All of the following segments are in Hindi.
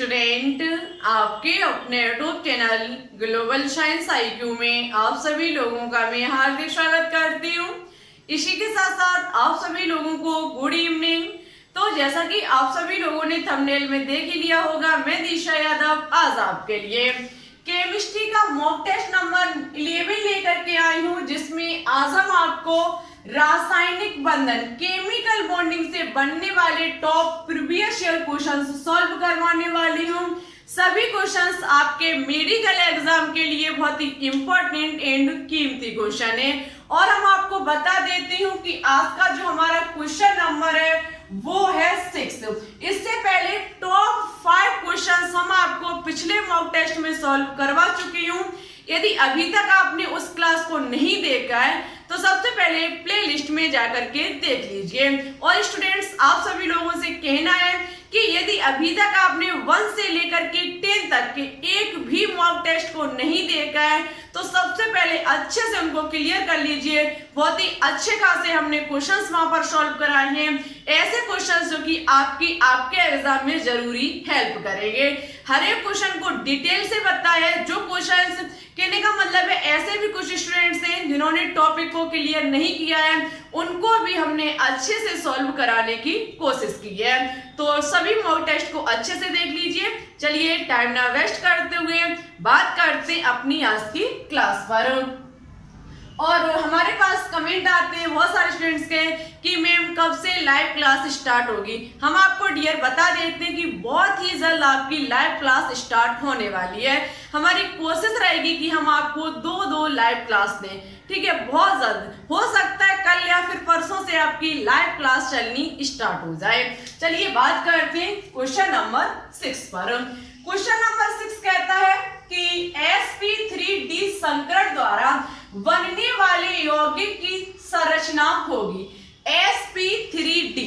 स्टूडेंट, आपके अपने YouTube channel global science IQ में आप सभी लोगों का मैं हार्दिक स्वागत करती हूँ। इसी के साथ साथ आप सभी लोगों को गुड इवनिंग। तो जैसा कि आप सभी लोगों ने थंबनेल में देख ही लिया होगा, मैं दिशा यादव आज आपके लिए केमिस्ट्री का मॉक टेस्ट नंबर 11 लेकर के आई हूँ, जिसमें आज हम आपको रासायनिक बंधन केमिकल बॉन्डिंग से बनने वाले top previous year questions solve करवाने वाली हूँ। सभी क्वेश्चंस आपके मेडिकल एग्जाम के लिए बहुत ही इंपॉर्टेंट एंड कीमती क्वेश्चन है। और हम आपको बता देती हूँ कि आज का जो हमारा क्वेश्चन नंबर है वो है 6। इससे पहले टॉप 5 क्वेश्चंस हम आपको पिछले मॉक टेस्ट में सॉल्व करवा चुकी हूँ। यदि अभी तक आपने उस क्लास को नहीं देखा है तो सबसे पहले प्लेलिस्ट में जाकर के देख लीजिए। और स्टूडेंट्स, आप सभी लोगों से कहना है कि यदि अभी तक आपने 1 से लेकर के 10 तक के एक भी मॉक टेस्ट को नहीं देखा है तो सबसे पहले अच्छे से उनको क्लियर कर लीजिए। बहुत ही अच्छे खासे हमने क्वेश्चंस वहां पर सॉल्व कराए हैं, ऐसे क्वेश्चंस जो कि आपके एग्जाम में जरूरी हेल्प करेंगे। हर एक क्वेश्चन को डिटेल से बताया है। जो क्वेश्चंस कहने का मतलब है ऐसे भी कुछ स्टूडेंट्स हैं जिन्होंने टॉपिक को क्लियर नहीं किया है, उनको भी हमने अच्छे से सॉल्व कराने की कोशिश की है। तो सभी मॉक टेस्ट को अच्छे से देख लीजिए। चलिए टाइम ना वेस्ट करते हुए बात करते अपनी आज की क्लास पर। और हमारे पास कमेंट आते हैं बहुत सारे स्टूडेंट्स के कि मैम कब से लाइव क्लास स्टार्ट होगी। हम आपको डियर बता देते हैं कि बहुत ही जल्द आपकी लाइव क्लास स्टार्ट होने वाली है। हमारी कोशिश रहेगी कि हम आपको 2 लाइव क्लास दें, ठीक है। बहुत जल्द हो सकता है कल या फिर परसों से आपकी लाइव क्लास चलनी स्टार्ट हो जाए। चलिए बात करते हैं क्वेश्चन नंबर 6 पर। क्वेश्चन नंबर 6 कहता है कि sp3d संकरण द्वारा बनने वाले यौगिक की संरचना होगी। sp3d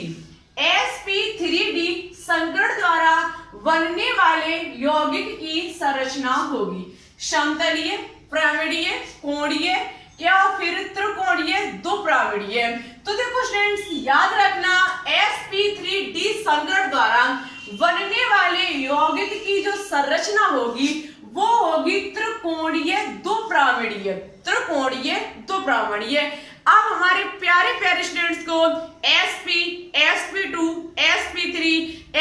संकरण द्वारा बनने वाले यौगिक की संरचना होगी समतलीय, प्रमिडीय, कोणीय या फिर त्रिकोणीय, द्विप्रमिडीय। तो देखो स्टूडेंट्स, याद रखना sp3d संकरण द्वारा बनने वाले यौगिक की जो संरचना होगी वो होगी त्रिकोणीय द्विप्रमिडीय, त्रिकोणीय द्विप्रमिडीय। अब हमारे प्यारे प्यारे स्टूडेंट्स को sp, sp2, sp3,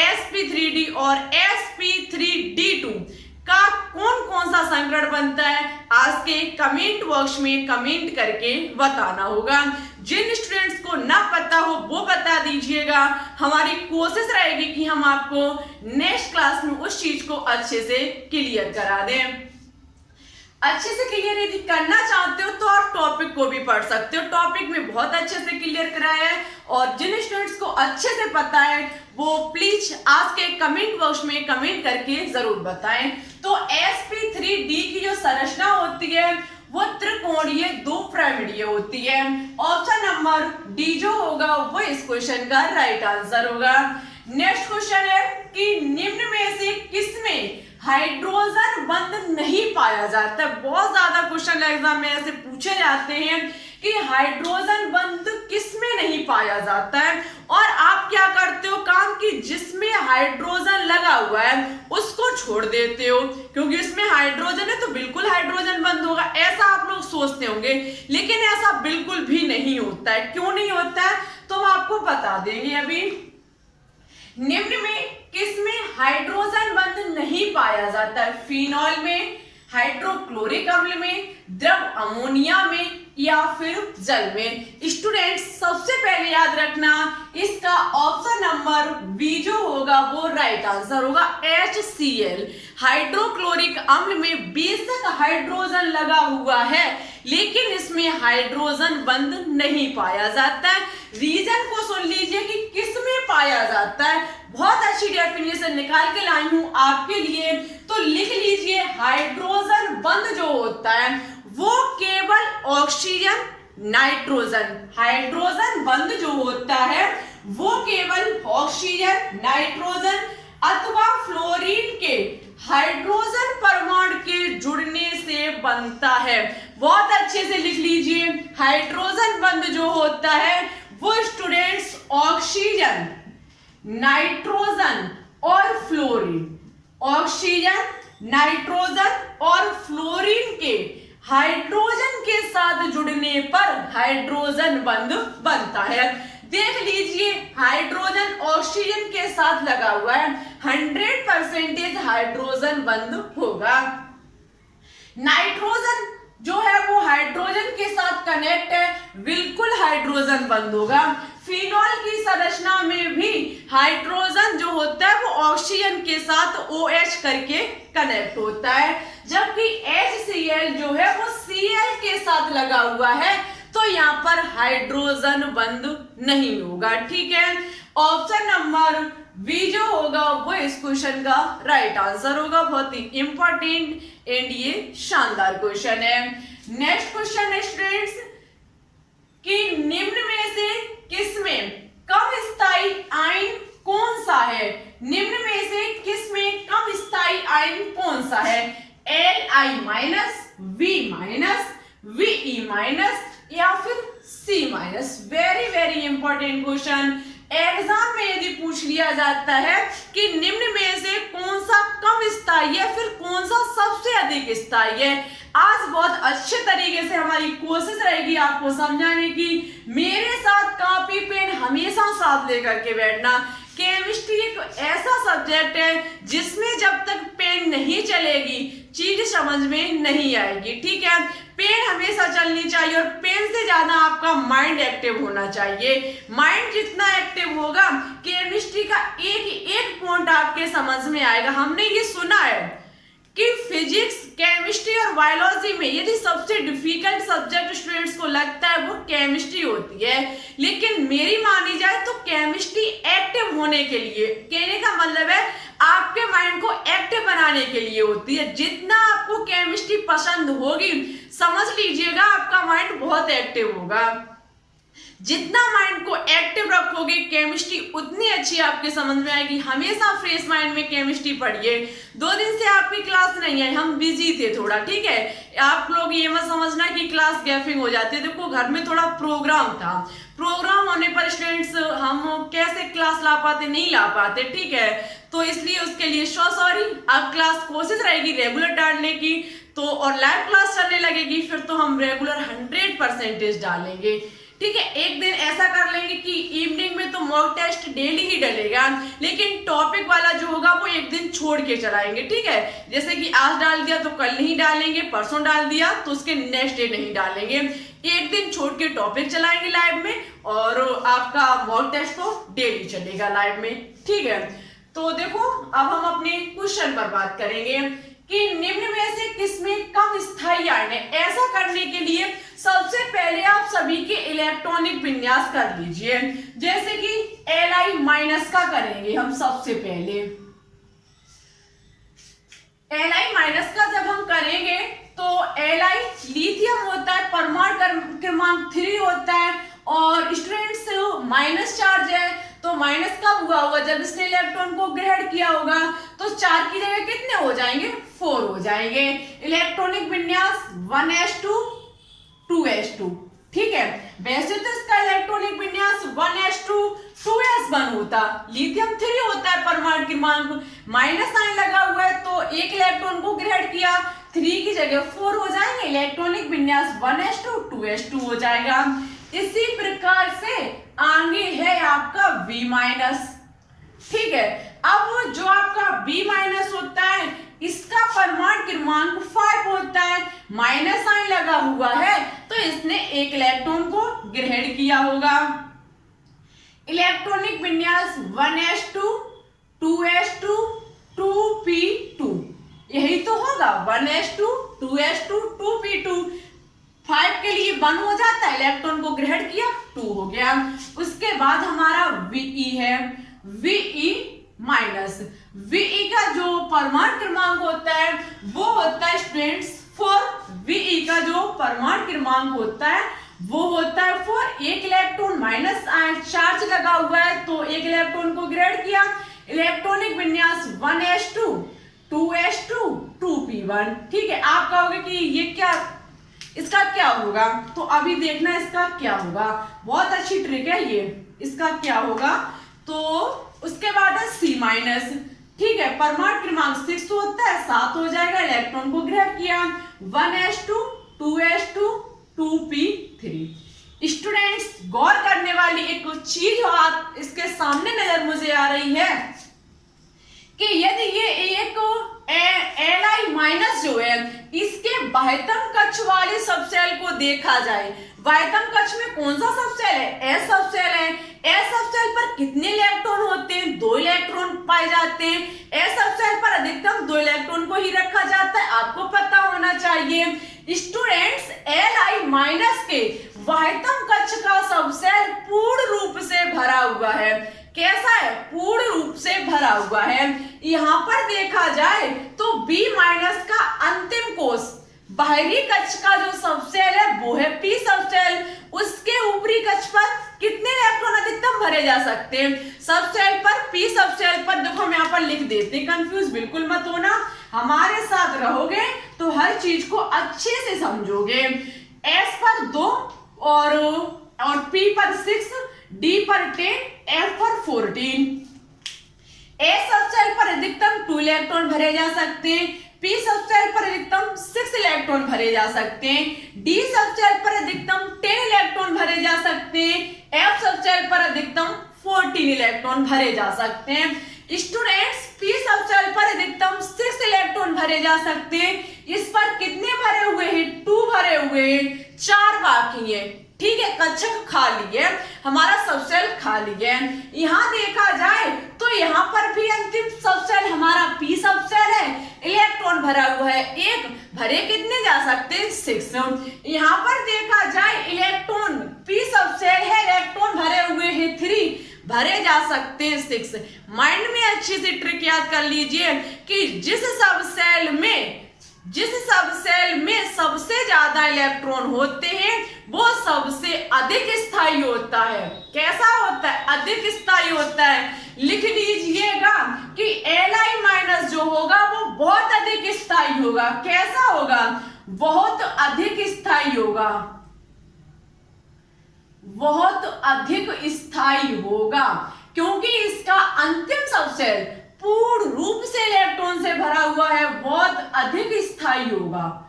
sp3d और sp3d2 का कौन कौन सा संकरण बनता है आज के कमेंट बॉक्स में कमेंट करके बताना होगा। जिन स्टूडेंट्स को ना पता हो वो बता दीजिएगा। हमारी कोशिश रहेगी कि हम आपको नेक्स्ट क्लास में उस चीज को अच्छे से क्लियर करा दें। अच्छे से क्लियर यदि करना चाहते हो तो आप टॉपिक को भी पढ़ सकते हो, टॉपिक में बहुत अच्छे से क्लियर कराया है। और जिन स्टूडेंट्स को अच्छे से पता है वो प्लीज आज के कमेंट बॉक्स में कमेंट करके जरूर बताएं। तो sp3d की जो संरचना होती है वो त्रिकोणीय द्विप्रमिडीय होती है। ऑप्शन नंबर डी जो होगा वो इस क्वेश्चन का राइट आंसर होगा। नेक्स्ट क्वेश्चन है कि निम्न में से किसमें हाइड्रोजन बंध नहीं पाया जाता है। बहुत ज्यादा क्वेश्चन एग्जाम में ऐसे पूछे जाते हैं कि हाइड्रोजन बंध किसमें नहीं पाया जाता है, और आप क्या करते हो काम कि जिसमें हाइड्रोजन लगा हुआ है उसको छोड़ देते हो, क्योंकि इसमें हाइड्रोजन है तो बिल्कुल हाइड्रोजन बंद होगा, ऐसा आप लोग सोचते होंगे। लेकिन ऐसा बिल्कुल भी नहीं होता है। क्यों नहीं होता है तो हम आपको बता देंगे अभी। निम्न में किसमें हाइड्रोजन बंध नहीं पाया जाता है? फिनॉल में, हाइड्रोक्लोरिक अम्ल में, द्रव अमोनिया में या फिर जल में। स्टूडेंट्स, सबसे पहले याद रखना इसका ऑप्शन नंबर बी जो होगा वो राइट आंसर होगा, HCl। हाइड्रोक्लोरिक अम्ल में बेशक हाइड्रोजन लगा हुआ है लेकिन इसमें हाइड्रोजन बंध नहीं पाया जाता है। रीजन को सुन लीजिए कि किसमें पाया जाता है। बहुत अच्छी डेफिनेशन निकाल के लाई हूं आपके लिए, तो लिख लीजिए हाइड्रोजन बंध जो होता है वो केवल ऑक्सीजन, नाइट्रोजन, हाइड्रोजन बंध जो होता है वो केवल ऑक्सीजन, नाइट्रोजन अथवा फ्लोरीन के हाइड्रोजन परमाणु के जुड़ने से बनता है। बहुत अच्छे से लिख लीजिए, हाइड्रोजन बंध जो होता है वो स्टूडेंट्स ऑक्सीजन, नाइट्रोजन और फ्लोरीन, ऑक्सीजन, नाइट्रोजन और फ्लोरीन के हाइड्रोजन के साथ जुड़ने पर हाइड्रोजन बंध बनता है। देख लीजिए, हाइड्रोजन ऑक्सीजन के साथ लगा हुआ है, 100% हाइड्रोजन बंध होगा। नाइट्रोजन जो है वो हाइड्रोजन के साथ कनेक्ट है, बिल्कुल हाइड्रोजन बंद होगा। फिनॉल की संरचना में भी हाइड्रोजन जो होता है वो ऑक्सीजन के साथ OH करके कनेक्ट होता है, जबकि HCl जो है वो Cl के साथ लगा हुआ है, तो यहाँ पर हाइड्रोजन बंद नहीं होगा। ठीक है, ऑप्शन नंबर बी जो होगा वो इस क्वेश्चन का राइट आंसर होगा। बहुत ही इंपॉर्टेंट एंड ये शानदार क्वेश्चन है। नेक्स्ट क्वेश्चन है स्टूडेंट्स कि निम्न में से किसमें कम स्थायी आयन कौन सा है? निम्न में से किसमें कम स्थायी आयन कौन सा है? Li minus, V minus, Ve minus या फिर C minus? Very very important question. Exam में यदि पूछ लिया जाता है कि निम्न में से कौन सा कम स्थायी है, फिर कौन सा सबसे अधिक स्थायी है, आज बहुत अच्छे तरीके से हमारी कोशिश रहेगी आपको समझाने की। मेरे साथ कॉपी पेन हमेशा साथ लेकर के बैठना। केमिस्ट्री एक ऐसा सब्जेक्ट है जिसमें जब तक पेन नहीं चलेगी चीज समझ में नहीं आएगी। ठीक है, पेन हमेशा चलनी चाहिए और पेन से ज्यादा आपका माइंड एक्टिव होना चाहिए। माइंड जितना एक्टिव होगा केमिस्ट्री का एक एक पॉइंट आपके समझ में आएगा। हमने ये सुना है कि फिजिक्स, केमिस्ट्री और बायोलॉजी में यदि सबसे डिफिकल्ट सब्जेक्ट स्टूडेंट्स को लगता है वो केमिस्ट्री होती है, लेकिन मेरी मानी जाए तो केमिस्ट्री एक्टिव होने के लिए, कहने का मतलब है आपके माइंड को एक्टिव बनाने के लिए होती है। जितना आपको केमिस्ट्री पसंद होगी समझ लीजिएगा आपका माइंड बहुत एक्टिव होगा। जितना माइंड को एक्टिव रखोगे केमिस्ट्री उतनी अच्छी आपके समझ में आएगी। हमेशा फ्रेश माइंड में केमिस्ट्री पढ़िए। 2 दिन से आपकी क्लास नहीं है, हम बिजी थे थोड़ा। ठीक है, आप लोग ये मत समझना कि क्लास गैपिंग हो जाती है। देखो घर में थोड़ा प्रोग्राम था, प्रोग्राम होने पर स्टूडेंट्स हम कैसे क्लास ला पाते, नहीं ला पाते। ठीक है, तो इसलिए उसके लिए सॉरी। अब क्लास कोशिश रहेगी रेगुलर डालने की, तो और लाइव क्लास चलने लगेगी फिर तो हम रेगुलर 100% डालेंगे। ठीक है, एक दिन ऐसा कर लेंगे कि इवनिंग में तो मॉक टेस्ट डेली ही डलेगा, लेकिन टॉपिक वाला जो होगा वो एक दिन छोड़ के चलाएंगे। ठीक है, जैसे कि आज डाल दिया तो कल नहीं डालेंगे, परसों डाल दिया तो उसके नेक्स्ट डे नहीं डालेंगे। एक दिन छोड़ के टॉपिक चलाएंगे लाइव में और आपका मॉक टेस्ट तो डेली चलेगा लाइव में। ठीक है, तो देखो अब हम अपने क्वेश्चन पर बात करेंगे कि निम्न में से किसमें कम स्थायी आयन है। ऐसा करने के लिए सबसे पहले आप सभी के इलेक्ट्रॉनिक विन्यास कर लीजिए। जैसे कि Li माइनस का करेंगे हम सबसे पहले। Li माइनस का जब हम करेंगे तो Li लिथियम होता है, परमाणु क्रमांक 3 होता है और स्टूडेंट्स माइनस चार्ज है, तो माइनस कब हुआ होगा? जब इसने इलेक्ट्रॉन को ग्रहण किया होगा। तो 4 की जगह कितने हो जाएंगे? 4 हो जाएंगे। इलेक्ट्रॉनिक विन्यास 1s2 2s2। ठीक है, वैसे तो इसका इलेक्ट्रॉनिक विन्यास 1s2 2s1 होता, लिथियम 3 होता है परमाणु क्रमांक, माइनस साइन लगा हुआ है तो एक इलेक्ट्रॉन को ग्रहण किया, 3 की जगह 4 हो जाएंगे। इलेक्ट्रॉनिक विन्यास 1s2 2s2 हो जाएगा। इसी प्रकार से आगे है आपका V माइनस। ठीक है, अब जो आपका B माइनस होता है इसका परमाणु क्रमांक 5 होता है, माइनस साइन लगा हुआ है तो इसने एक इलेक्ट्रॉन को ग्रहण किया होगा। इलेक्ट्रॉनिक विन्यास 1s2 2s2 2p2, यही तो होगा 1s2 2s2 2p2। 5 के लिए 1 हो जाता है, इलेक्ट्रॉन को ग्रहण किया 2 हो गया। उसके बाद हमारा Ve है, Ve माइनस। Ve का जो परमाणु क्रमांक होता है वो होता है स्टूडेंट्स 4। Ve का जो परमाणु क्रमांक होता है वो होता है 4। एक इलेक्ट्रॉन माइनस चार्ज लगा हुआ है तो एक इलेक्ट्रॉन को ग्रहण किया। इलेक्ट्रॉनिक विन्यास 1s2 2s2 2p1। ठीक है, आप कहोगे कि ये क्या, इसका क्या होगा? तो अभी देखना इसका क्या होगा, बहुत अच्छी ट्रिक है ये। इसका क्या होगा? तो उसके बाद है C माइनस। ठीक है, परमाणु क्रमांक 6 होता है, 7 हो जाएगा, इलेक्ट्रॉन को ग्रहण किया, 1s2 2s2 2p3। स्टूडेंट्स गौर करने वाली एक चीज आप इसके सामने नजर मुझे आ रही है कि यदि ये एक Li माइनस जो है इसके बाह्यतम कक्ष वाले सबसेल को देखा जाए, बाह्यतम कक्ष में कौन सा सबसेल है? एस सबसेल है। एस सबसेल पर कितने इलेक्ट्रॉन होते हैं? 2 इलेक्ट्रॉन पाए जाते हैं। एस सबसेल पर अधिकतम 2 इलेक्ट्रॉन को ही रखा जाता है, आपको पता होना चाहिए। स्टूडेंट्स Li माइनस के बाह्यतम कक्ष का सबसेल पूर्ण रूप से भरा हुआ है। कैसा है? पूर्ण रूप से भरा हुआ है। यहाँ पर देखा जाए तो B माइनस का अंतिम कोष बाहरी कक्ष का जो सबसेल है वो है P सबसेल। उसके ऊपरी कक्ष पर कितने इलेक्ट्रॉन अधिकतम भरे जा सकते हैं? सबसेल पर P सबसेल पर देखो हम यहाँ पर लिख देते हैं, कंफ्यूज बिल्कुल मत होना, हमारे साथ रहोगे तो हर चीज को अच्छे से समझोगे। S पर 2 और P पर 6, D पर 10, F पर 14। A सबसेल पर अधिकतम 2 इलेक्ट्रॉन भरे जा सकते हैं, P सबसेल पर अधिकतम 6 इलेक्ट्रॉन भरे जा सकते हैं, D सबसेल पर अधिकतम 10 इलेक्ट्रॉन भरे जा सकते हैं, F सबसेल पर अधिकतम 14 इलेक्ट्रॉन भरे जा सकते हैं। स्टूडेंट्स P सबसेल पर अधिकतम 6 इलेक्ट्रॉन भरे जा सकते हैं, इस पर कितने भरे हुए हैं? 2 भरे हुए हैं, 4 बाकी है। ठीक है, कक्षक खाली है, हमारा सबसेल खाली है। यहाँ देखा जाए तो यहाँ पर भी अंतिम सबसेल हमारा P सबसेल है, इलेक्ट्रॉन भरा हुआ है 1, भरे कितने जा सकते हैं? 6। यहाँ पर देखा जाए इलेक्ट्रॉन P सबसेल है, इलेक्ट्रॉन भरे हुए हैं 3, भरे जा सकते हैं 6। माइंड में अच्छी सी ट्रिक याद कर लीजिए कि जिस सबसेल में सबसे ज्यादा इलेक्ट्रॉन होते हैं वो सबसे अधिक स्थायी होता है। कैसा होता है? अधिक स्थायी होता है। लिख लीजिएगा कि Li माइनस जो होगा वो बहुत अधिक स्थायी होगा। कैसा होगा? बहुत अधिक स्थायी होगा, बहुत अधिक स्थायी होगा, क्योंकि इसका अंतिम सबसेल पूर्ण रूप से इलेक्ट्रॉन से भरा हुआ है, बहुत अधिक स्थायी होगा।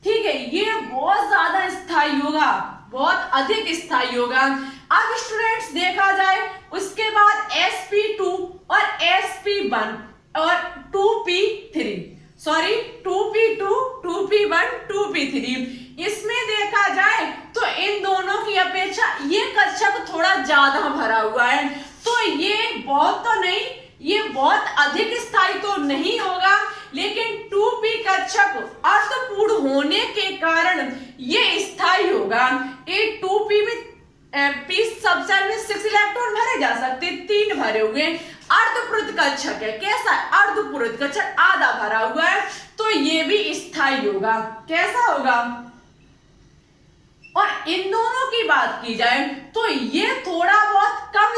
ठीक है, ये बहुत ज्यादा स्थायी होगा, बहुत अधिक स्थायी होगा। अब स्टूडेंट्स देखा जाए उसके बाद sp2 और sp1 और 2p3, sorry 2p2 2p1 2p3, इसमें देखा जाए तो इन दोनों की अपेक्षा ये कक्षक थोड़ा ज्यादा भरा हुआ है, तो ये बहुत तो नहीं, ये बहुत अधिक स्थायी तो नहीं होगा, लेकिन 2p कक्षक अर्थपूर्ण होने के कारण ये स्थायी होगा। एक 2p में P सबसेल में 6 इलेक्ट्रॉन भरे जा सकते, 3 भरे हुए, अर्धपूर्ण कक्षक है। कैसा? अर्धपूर्ण कक्षक आधा भरा हुआ है, तो ये भी स्थायी होगा। कैसा होगा? और इन दोनों की बात की जाए तो ये थोड़ा बहुत कम,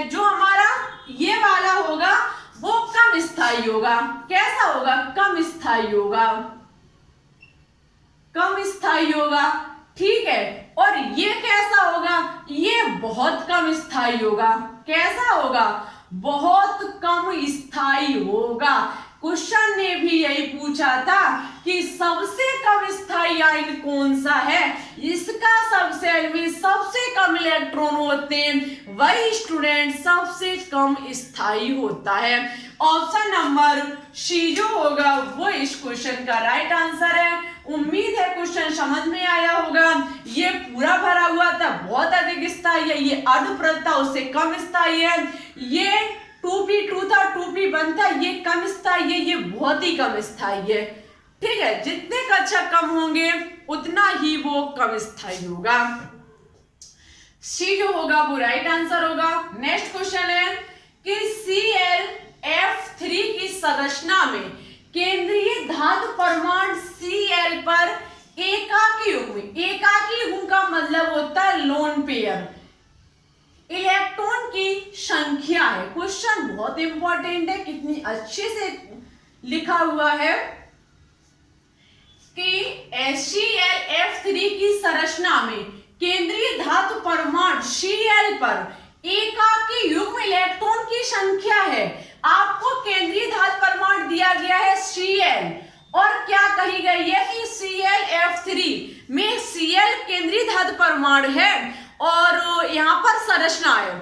जो हमारा ये वाला होगा वो कम स्थायी होगा। कैसा होगा? कम स्थायी होगा, कम स्थायी होगा। ठीक है, और ये कैसा होगा? ये बहुत कम स्थायी होगा। कैसा होगा? बहुत कम स्थायी होगा। क्वेश्चन ने भी यही पूछा था कि सबसे कम स्थायी आयन कौन सा है, इसका सबसेल में सबसे कम इलेक्ट्रॉन होते हैं, वही स्टूडेंट सबसे कम स्थायी होता है। ऑप्शन नंबर सी जो होगा वो इस क्वेश्चन का राइट आंसर है। उम्मीद है क्वेश्चन समझ में आया होगा। ये पूरा भरा हुआ था, बहुत अधिक स्थायी है, ये अर्धपूर्ण था, उससे कम स्थायी है। ये 2p2 था, 2p1 था, ये कम स्थायी है, ये बहुत ही कम स्थायी है। ठीक है, जितने कक्षक कम होंगे उतना ही वो कम स्थायी होगा। सी जो होगा वो राइट आंसर होगा। नेक्स्ट क्वेश्चन है कि ClF3 की संरचना में केंद्रीय धातु परमाणु Cl पर एकाकी युग्म, एकाकी युग्म का मतलब होता है लोन पेयर, इलेक्ट्रॉन की संख्या है। क्वेश्चन बहुत इंपॉर्टेंट है, कितनी अच्छे से लिखा हुआ है कि ClF3 की संरचना में केंद्रीय धातु परमाणु Cl पर एकाकी युग्म इलेक्ट्रॉन की संख्या है। आपको केंद्रीय धातु परमाणु दिया गया है Cl और क्या कही गई है कि ClF3 में Cl केंद्रीय धातु परमाणु है और यहाँ पर संरचना है,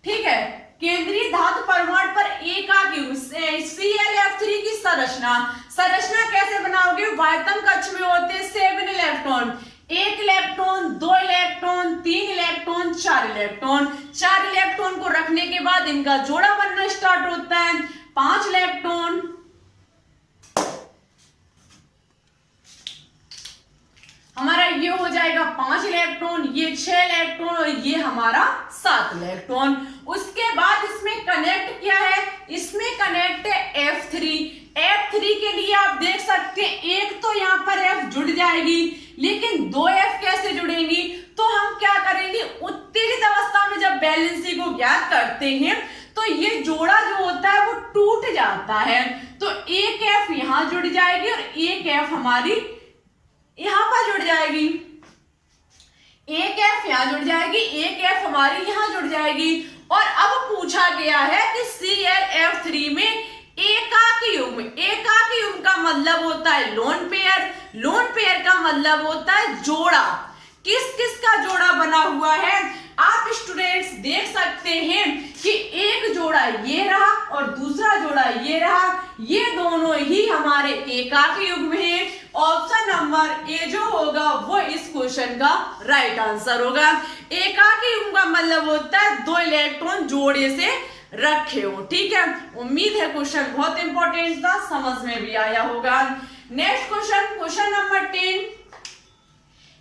ठीक है। केंद्रीय धातु परमाणु पर एकाकी ClF3 की संरचना कैसे बनाओगे? वायतम कक्ष में होते 7 electron, 1 electron, 2 electron, 3 electron, 4 electron. 4 electron को रखने के बाद इनका जोड़ा बनना स्टार्ट होता है। 5 इलेक्ट्रॉन, हमारा ये हो जाएगा 5 इलेक्ट्रॉन, ये 6 इलेक्ट्रॉन और ये हमारा 7 इलेक्ट्रॉन। उसके बाद इसमें कनेक्ट क्या है? इसमें कनेक्ट है F3। F3 के लिए आप देख सकते हैं एक तो यहाँ पर F जुड़ जाएगी, लेकिन 2 F कैसे जुड़ेंगी? तो हम क्या करेंगे, उत्तेजित अवस्था में जब बैलेंसी को ज्ञात करते हैं तो ये जोड़ा जो होता है वो टूट जाता है। तो एक F यहाँ जुड़ जाएगी और एक F हमारी यहां पर जुड़ जाएगी, एक F यहां जुड़ जाएगी, एक F हमारी यहां जुड़ जाएगी। और अब पूछा गया है कि ClF3 में एकाकी युग्म, एकाकी युग्म का मतलब होता है लोन पेयर, लोन पेयर का मतलब होता है जोड़ा। किस किस का जोड़ा बना हुआ है आप स्टूडेंट्स देख सकते हैं कि एक जोड़ा ये रहा और दूसरा जोड़ा ये रहा, ये दोनों ही हमारे एकाकी युग्म हैं। ऑप्शन नंबर ए जो होगा वो इस क्वेश्चन का राइट आंसर होगा। एकाकी युग्म का मतलब होता है 2 इलेक्ट्रॉन जोड़े से रखे हो, ठीक है। उम्मीद है क्वेश्चन बहुत इंपॉर्टेंट था, समझ में भी आया होगा। नेक्स्ट क्वेश्चन, क्वेश्चन नंबर 10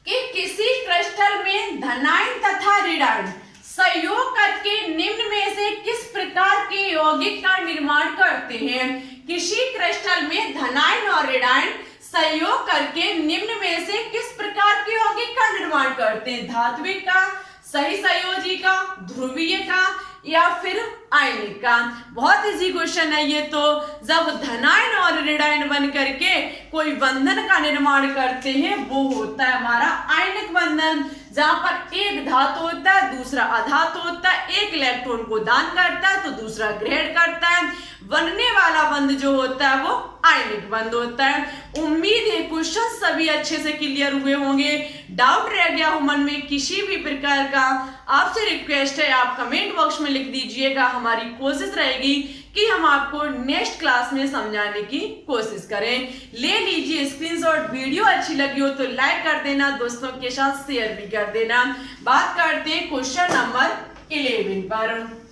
कि किसी क्रिस्टल में धनायन तथा ऋणायन संयोग करके निम्न में से किस प्रकार के यौगिक का निर्माण करते हैं? किसी क्रिस्टल में धनायन और ऋणायन संयोग करके निम्न में से किस प्रकार के यौगिक का निर्माण करते हैं? धात्विक का, सही संयोजी का, ध्रुवीय का या फिर आयनिक का? बहुत इजी क्वेश्चन है ये। तो जब धनायन और ऋणायन बन करके कोई बंधन का निर्माण करते हैं वो होता है हमारा आयनिक बंधन, जहां पर एक धातु होता है दूसरा अधातु होता है, एक इलेक्ट्रॉन को दान करता है तो दूसरा ग्रहण करता है। बनने वाला बंध जो होता है वो आयनिक बंध होता है। उम्मीद है क्वेश्चन सभी अच्छे से क्लियर हुए होंगे। डाउट रह गया हो मन में किसी भी प्रकार का, आपसे रिक्वेस्ट है आप कमेंट बॉक्स में लिख दीजिएगा। हमारी कोशिश रहेगी कि हम आपको नेक्स्ट क्लास में समझाने की कोशिश करें। ले लीजिए स्क्रीनशॉट। वीडियो अच्छी लगी हो तो लाइक कर देना, दोस्तों के साथ शेयर भी कर देना। बात करते हैं क्वेश्चन नंबर 11 पर।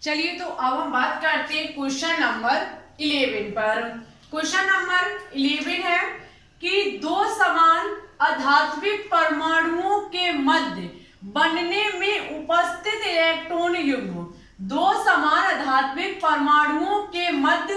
चलिए तो अब हम बात करते हैं क्वेश्चन नंबर 11 पर। क्वेश्चन नंबर 11 है कि 2 समान अधात्विक परमाणुओं के मध्य बनने में उपस्थित इलेक्ट्रॉन युग्म, 2 समान अधात्विक परमाणुओं के मध्य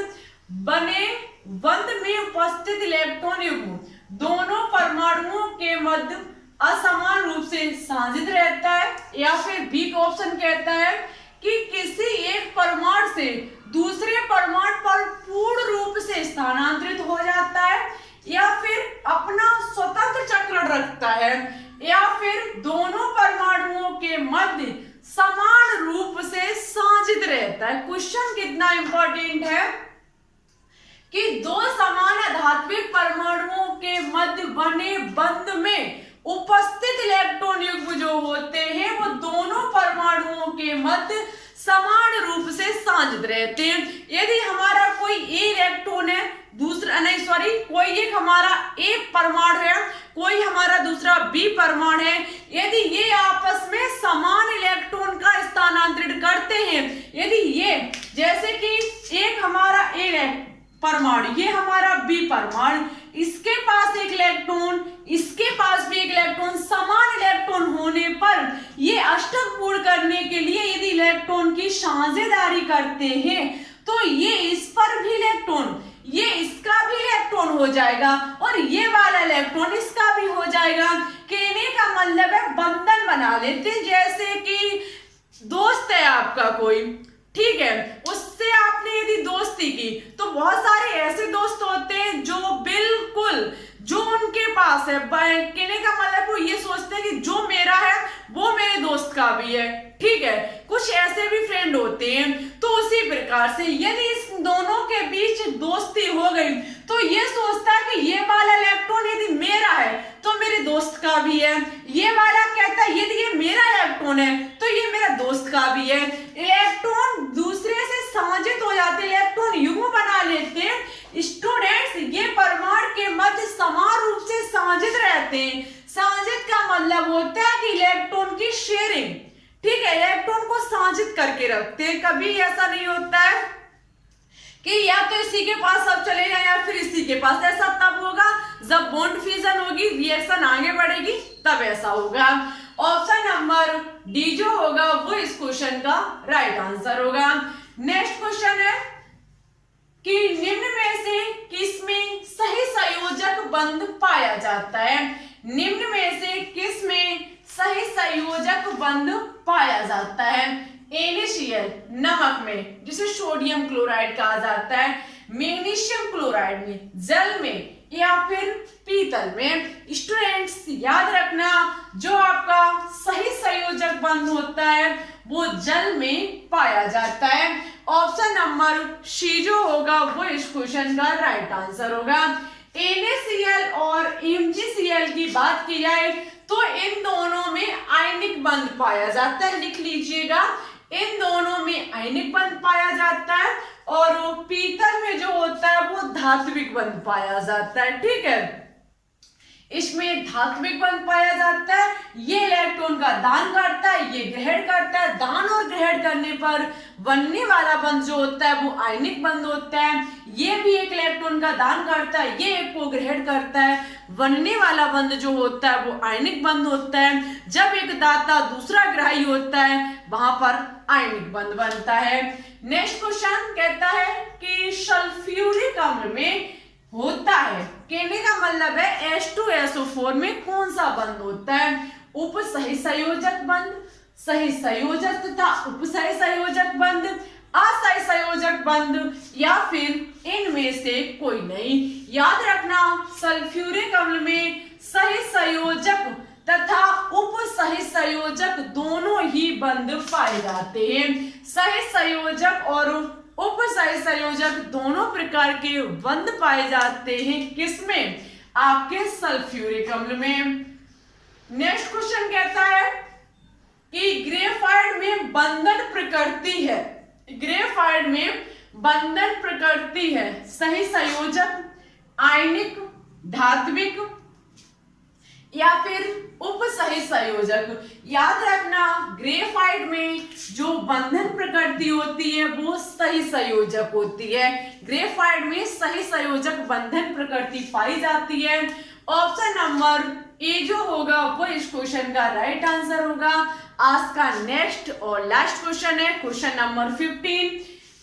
बंध में उपस्थित इलेक्ट्रॉन युग्म दोनों परमाणुओं के मध्य असमान रूप से साझित रहता है। या फिर बी का ऑप्शन कहता है कि किसी एक परमाणु से दूसरे परमाणु पर पूर्ण रूप से स्थानांतरित हो जाता है, या फिर अपना स्वतंत्र चक्रण रखता है, या फिर दोनों परमाणुओं के मध्य समान रूप से साझित रहता है। क्वेश्चन कितना इंपॉर्टेंट है कि 2 समान अधात्विक परमाणुओं के मध्य बने बंध में उपस्थित इलेक्ट्रॉन युग्म जो होते हैं वो दोनों परमाणुओं के मध्य समान रूप से साझित रहते हैं। यदि हमारा कोई ए इलेक्ट्रॉन है, दूसरा नहीं सॉरी कोई एक हमारा ए परमाणु है, कोई हमारा दूसरा बी परमाणु है, यदि ये आपस में समान इलेक्ट्रॉन का स्थानांतरण करते हैं, यदि ये जैसे कि एक हमारा ए परमाणु, ये हमारा बी परमाणु, इसके पास एक इलेक्ट्रॉन, इसके पास भी एक इलेक्ट्रॉन, समान इलेक्ट्रॉन होने पर ये अष्टक पूर्ण करने के लिए यदि इलेक्ट्रॉन की साझेदारी करते हैं तो ये इस पर भी इलेक्ट्रॉन, ये इसका भी इलेक्ट्रॉन हो जाएगा और ये वाला इलेक्ट्रॉन इसका भी हो जाएगा। कहने का मतलब है बंधन बना लेते हैं। जैसे कि दोस्त है आपका कोई, ठीक है, उससे आपने यदि दोस्ती की तो बहुत सारे ऐसे दोस्त होते हैं जो बिल्कुल जो उनके पास है, कहने का मतलब वो ये सोचते हैं कि जो मेरा है वो मेरे दोस्त का भी है, ठीक है। कुछ ऐसे भी फ्रेंड होते हैं। तो उसी प्रकार से यदि इस दोनों के बीच दोस्ती हो गई तो ये सोचता है कि ये वाला इलेक्ट्रॉन यदि मेरा है तो मेरे दोस्त का भी है, ये वाला कहता है यदि ये मेरा इलेक्ट्रॉन है तो ये मेरा दोस्त का भी है। इलेक्ट्रॉन दूसरे से साझित हो जाते, इलेक्ट्रॉन युग्म बना लेते हैं। स्टूडेंट्स, ये परमाणु के मध्य समान रूप से साझित रहते हैं। साझित का मतलब होता है कि इलेक्ट्रॉन की शेयरिंग, ठीक है, इलेक्ट्रॉन को साझित करके रखते हैं। कभी ऐसा नहीं होता है कि या तो इसी के पास सब चले जाए या फिर इसी के पास। ऐसा तब होगा जब बॉन्ड फ्यूजन होगी, रिएक्शन आगे बढ़ेगी, तब ऐसा होगा। ऑप्शन नंबर डी जो होगा वो इस क्वेश्चन का राइट आंसर होगा। नेक्स्ट क्वेश्चन है कि निम्न में से किसमें सही संयोजक बंध पाया जाता है। निम्न में से किसमें सही संयोजक बंध पाया जाता है। NaCl नमक में, जिसे सोडियम क्लोराइड कहा जाता है, मैग्नीशियम क्लोराइड में, जल में या फिर पीतल में। स्टूडेंट्स याद रखना, जो आपका सही संयोजक बंध होता है वो जल में पाया जाता है। ऑप्शन नंबर सी जो होगा वो इस क्वेश्चन का राइट आंसर होगा। NaCl और MgCl की बात की जाए तो इन दोनों में आयनिक बंध पाया जाता है। लिख लीजिएगा, इन दोनों में आयनिक बंध पाया जाता है और पीतल में जो होता है वो धात्विक बंध पाया जाता है। ठीक है, इसमें धात्विक बंध पाया जाता है। ये इलेक्ट्रॉन का दान करता है, ये ग्रहण करता है। दान और ग्रहण करने पर बनने वाला बंध जो होता है वो आयनिक बंध होता है। ये भी एक इलेक्ट्रॉन का दान करता है, ये एक को ग्रहण करता है। बनने वाला बंध जो होता है वो आयनिक बंध होता है। जब एक दाता दूसरा ग्राही होता है वहां पर आयनिक बंध बनता है। नेक्स्ट क्वेश्चन कहता है कि सल्फ्यूरिक अम्ल में होता है, कहने का मतलब है H2SO4 में कौन सा बंध होता है। उप सही संयोजक बंध, सही संयोजक तथा उप सही संयोजक बंध, असही संयोजक बंध या फिर इनमें से कोई नहीं। याद रखना, सल्फ्यूरिक अम्ल में सही संयोजक तथा उप सही संयोजक दोनों ही बंध पाए जाते हैं। सही संयोजक और उप सही संयोजक दोनों प्रकार के बंध पाए जाते हैं किसमें, आपके सल्फ्यूरिक अम्ल में। नेक्स्ट क्वेश्चन कहता है कि ग्रेफाइट में बंधन प्रकृति है, ग्रेफाइट में बंधन प्रकृति है सही संयोजक, आयनिक, धात्विक या फिर उप सही संयोजक। याद रखना, ग्रेफाइट में जो बंधन प्रकृति होती है वो सही संयोजक होती है। ग्रेफाइट में सही संयोजक बंधन प्रकृति पाई जाती है। ऑप्शन नंबर ए जो होगा वो इस क्वेश्चन का राइट आंसर होगा। आज का नेक्स्ट और लास्ट क्वेश्चन है क्वेश्चन नंबर 15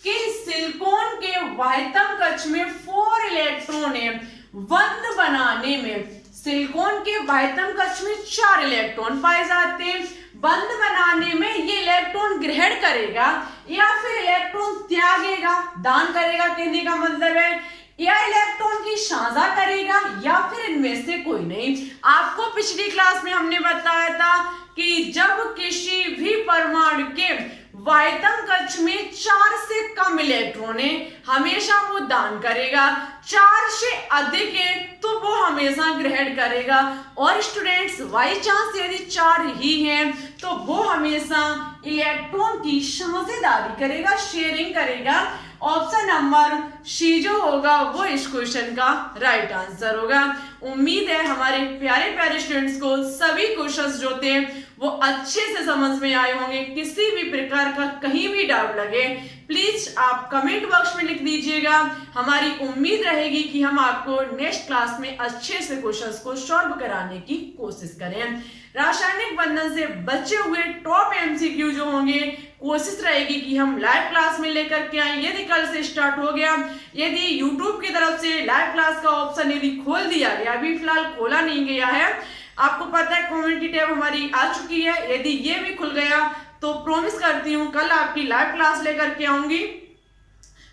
कि सिलिकॉन के वाह्यतम कक्ष में 4 इलेक्ट्रॉन है। बंध बनाने में सिलिकॉन के वाह्यतम कक्ष में 4 इलेक्ट्रॉन पाए जाते हैं। बंध बनाने में ये इलेक्ट्रॉन ग्रहण करेगा या फिर इलेक्ट्रॉन त्यागेगा, दान करेगा, कहने का मतलब है, या इलेक्ट्रॉन की साझा करेगा या फिर इनमें से कोई नहीं। आपको पिछली क्लास में हमने बताया था कि जब किसी भी परमाणु के वाह्यतम कक्ष में 4 से कम इलेक्ट्रॉन है हमेशा वो दान करेगा, 4 से अधिक है तो वो हमेशा ग्रहण करेगा। और स्टूडेंट्स बाई चांस यदि 4 ही हैं तो वो हमेशा इलेक्ट्रॉन की साझेदारी करेगा, शेयरिंग करेगा। ऑप्शन नंबर सी जो होगा वो इस क्वेश्चन का राइट आंसर होगा। उम्मीद है हमारे प्यारे प्यारे स्टूडेंट्स को सभी क्वेश्चंस जो थे वो अच्छे से समझ में आए होंगे। किसी भी प्रकार का कहीं भी डाउट लगे प्लीज आप कमेंट बॉक्स में लिख दीजिएगा। हमारी उम्मीद रहेगी कि हम आपको नेक्स्ट क्लास में अच्छे से क्वेश्चंस को सॉल्व कराने की कोशिश करें। रासायनिक बंधन से बचे हुए टॉप एमसीक्यू जो होंगे कोशिश रहेगी कि हम लाइव क्लास में लेकर के आए। यदि कल से स्टार्ट हो गया, यदि यूट्यूब की तरफ से लाइव क्लास का ऑप्शन यदि खोल दिया गया, अभी फिलहाल खोला नहीं गया है, आपको पता है कम्युनिटी टैब हमारी आ चुकी है, यदि ये भी खुल गया तो प्रॉमिस करती हूँ कल आपकी लाइव क्लास लेकर के आऊंगी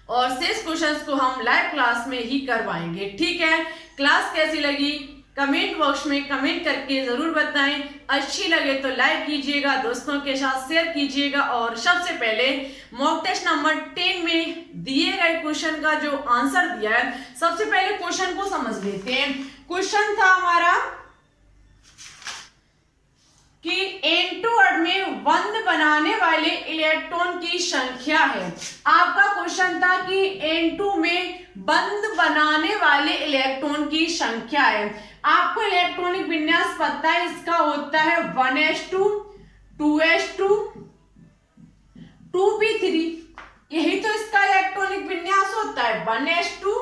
और शेष क्वेश्चंस को हम लाइव क्लास में ही करवाएंगे। ठीक है, क्लास कैसी लगी कमेंट बॉक्स में कमेंट करके जरूर बताएं। अच्छी लगे तो लाइक कीजिएगा, दोस्तों के साथ शेयर कीजिएगा। और सबसे पहले मॉक टेस्ट नंबर 10 में दिए गए क्वेश्चन का जो आंसर दिया है, सबसे पहले क्वेश्चन को समझ लेते हैं। क्वेश्चन था हमारा कि N2 अणु में बंध बनाने वाले इलेक्ट्रॉन की संख्या है। आपका क्वेश्चन था कि N2 में बंध बनाने वाले इलेक्ट्रॉन की संख्या है। आपको इलेक्ट्रॉनिक विन्यास पता है, इसका होता है 1s2 2s2 2p3। यही तो इसका इलेक्ट्रॉनिक विन्यास होता है, 1s2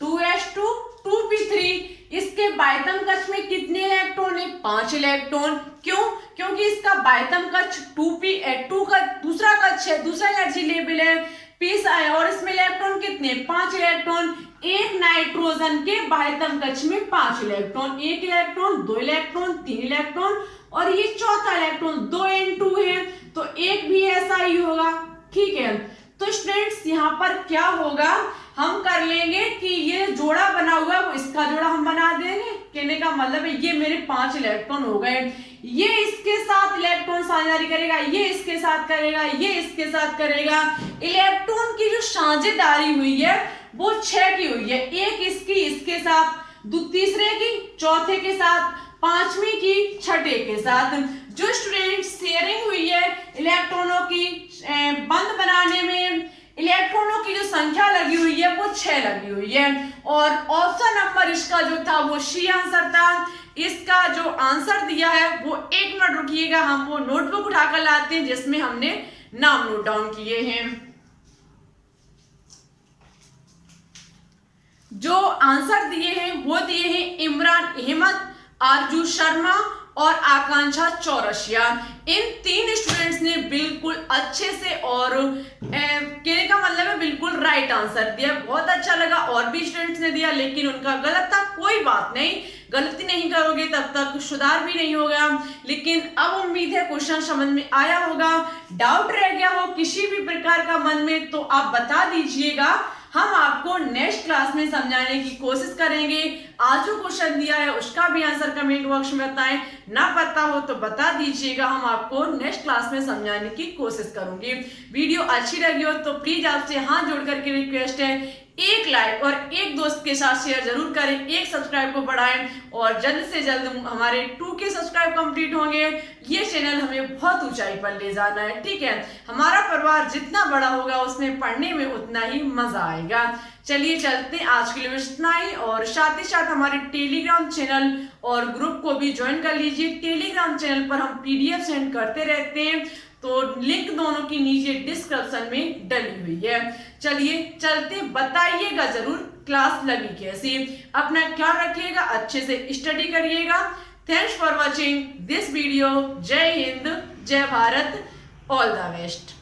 2s2 2p3। इसके बाह्यतम कक्ष में कितने इलेक्ट्रॉन है? 5 इलेक्ट्रॉन। क्यों? क्योंकि इसका बाह्यतम कक्ष 2p2 का दूसरा कक्ष है, दूसरा एनर्जी लेवल है p और इसमें इलेक्ट्रॉन कितने? 5 इलेक्ट्रॉन। एक नाइट्रोजन के बाह्यतम कक्ष में 5 इलेक्ट्रॉन, 1 इलेक्ट्रॉन 2 इलेक्ट्रॉन 3 इलेक्ट्रॉन और ये चौथा इलेक्ट्रॉन 2n2 है, तो एक भी ऐसा ही होगा। ठीक है, तो स्टूडेंट्स यहाँ पर क्या होगा, हम कर लेंगे कि ये जोड़ा बना हुआ है वो इसका जोड़ा हम बना देंगे। कहने का मतलब है ये मेरे 5 इलेक्ट्रॉन हो गए, ये इसके साथ इलेक्ट्रॉन साझेदारी करेगा, ये इसके साथ करेगा, ये इसके साथ करेगा। इलेक्ट्रॉन की जो साझेदारी हुई है वो 6 की हुई है, एक इसकी इसके साथ, तीसरे की चौथे के साथ, पांचवी की छठे के साथ। जो स्टूडेंट शेयरिंग हुई है इलेक्ट्रॉनों की बंध बनाने में, इलेक्ट्रॉनों की जो संख्या लगी हुई है वो 6 लगी हुई है। और ऑप्शन नंबर इसका जो था वो सी आंसर था। इसका जो आंसर दिया है वो 1 मिनट रुकिएगा, हम वो नोटबुक उठाकर लाते हैं जिसमें हमने नाम नोट डाउन किए हैं। जो आंसर दिए हैं वो दिए हैं इमरान अहमद, आरजू शर्मा और आकांक्षा चौरसिया। इन 3 स्टूडेंट्स ने बिल्कुल अच्छे से और कहने का मतलब है बिल्कुल राइट आंसर दिया। बहुत अच्छा लगा, और भी स्टूडेंट्स ने दिया लेकिन उनका गलत था। कोई बात नहीं, गलती नहीं करोगे तब तक सुधार भी नहीं होगा। लेकिन अब उम्मीद है क्वेश्चन समझ में आया होगा। डाउट रह गया हो किसी भी प्रकार का मन में तो आप बता दीजिएगा, हम आपको नेक्स्ट क्लास में समझाने की कोशिश करेंगे। आज जो क्वेश्चन दिया है उसका भी आंसर कमेंट बॉक्स में बताएं, ना पता हो तो बता दीजिएगा, हम आपको नेक्स्ट क्लास में समझाने की कोशिश करूंगी। वीडियो अच्छी लगी हो तो प्लीज आपसे हाथ जोड़ करके रिक्वेस्ट है, एक लाइक और एक दोस्त के साथ शेयर जरूर करें, एक सब्सक्राइब को बढ़ाएं और जल्द से जल्द हमारे 2K सब्सक्राइब कंप्लीट होंगे। ये चैनल हमें बहुत ऊंचाई पर ले जाना है। ठीक है, हमारा परिवार जितना बड़ा होगा उसमें पढ़ने में उतना ही मजा आएगा। चलिए चलते हैं, आज के लिए इतना ही। और साथ ही साथ हमारे टेलीग्राम चैनल और ग्रुप को भी ज्वाइन कर लीजिए। टेलीग्राम चैनल पर हम PDF सेंड करते रहते हैं, तो लिंक दोनों की नीचे डिस्क्रिप्शन में डली हुई है। चलिए चलते, बताइएगा जरूर क्लास लगी कैसी। अपना ख्याल रखिएगा, अच्छे से स्टडी करिएगा। Thanks for watching this video. जय हिंद, जय भारत, ऑल द बेस्ट।